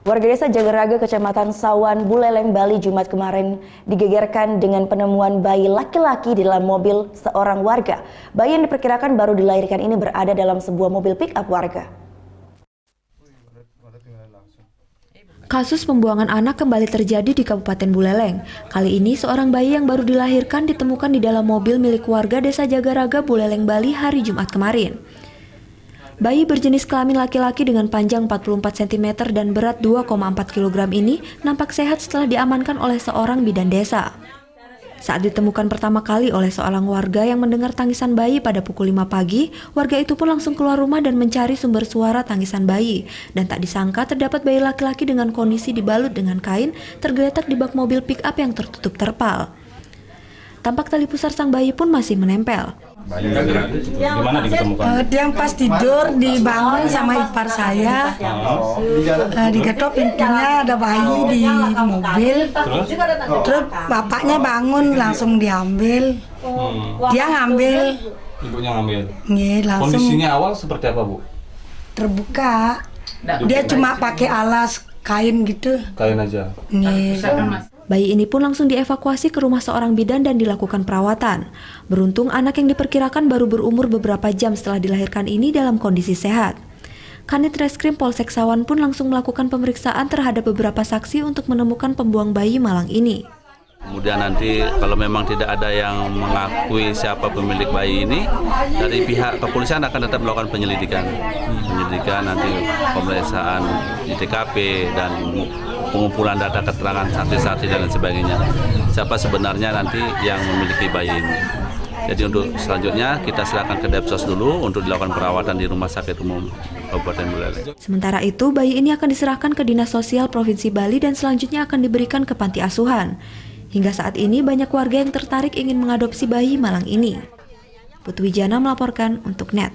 Warga desa Jagaraga, Kecamatan Sawan, Buleleng, Bali, Jumat kemarin digegerkan dengan penemuan bayi laki-laki di dalam mobil seorang warga. Bayi yang diperkirakan baru dilahirkan ini berada dalam sebuah mobil pick-up warga. Kasus pembuangan anak kembali terjadi di Kabupaten Buleleng. Kali ini seorang bayi yang baru dilahirkan ditemukan di dalam mobil milik warga desa Jagaraga, Buleleng, Bali hari Jumat kemarin. Bayi berjenis kelamin laki-laki dengan panjang 44 cm dan berat 2,4 kg ini nampak sehat setelah diamankan oleh seorang bidan desa. Saat ditemukan pertama kali oleh seorang warga yang mendengar tangisan bayi pada pukul 5 pagi, warga itu pun langsung keluar rumah dan mencari sumber suara tangisan bayi. Dan tak disangka terdapat bayi laki-laki dengan kondisi dibalut dengan kain tergeletak di bak mobil pick-up yang tertutup terpal. Tampak tali pusar sang bayi pun masih menempel. Bayi gimana ditemukan? Dia pas tidur dibangun sama ipar saya, diketok pintunya ada bayi di mobil, terus bapaknya bangun langsung diambil, dia ngambil. Ibunya ngambil? Iya, langsung. Kondisinya awal seperti apa, Bu? Terbuka, dia cuma pakai alas kain gitu. Kain aja? Iya. Bayi ini pun langsung dievakuasi ke rumah seorang bidan dan dilakukan perawatan. Beruntung anak yang diperkirakan baru berumur beberapa jam setelah dilahirkan ini dalam kondisi sehat. Kanit Reskrim Polsek Sawan pun langsung melakukan pemeriksaan terhadap beberapa saksi untuk menemukan pembuang bayi malang ini. Kemudian nanti kalau memang tidak ada yang mengakui siapa pemilik bayi ini, dari pihak kepolisian akan tetap melakukan penyelidikan. Nanti pemeriksaan di TKP dan pengumpulan data keterangan saksi-saksi dan lain sebagainya. Siapa sebenarnya nanti yang memiliki bayi ini. Jadi untuk selanjutnya kita silakan ke Depsos dulu untuk dilakukan perawatan di Rumah Sakit Umum Kabupaten Buleleng. Sementara itu, bayi ini akan diserahkan ke Dinas Sosial Provinsi Bali dan selanjutnya akan diberikan ke panti asuhan. Hingga saat ini banyak warga yang tertarik ingin mengadopsi bayi malang ini. Putwi Jana melaporkan untuk NET.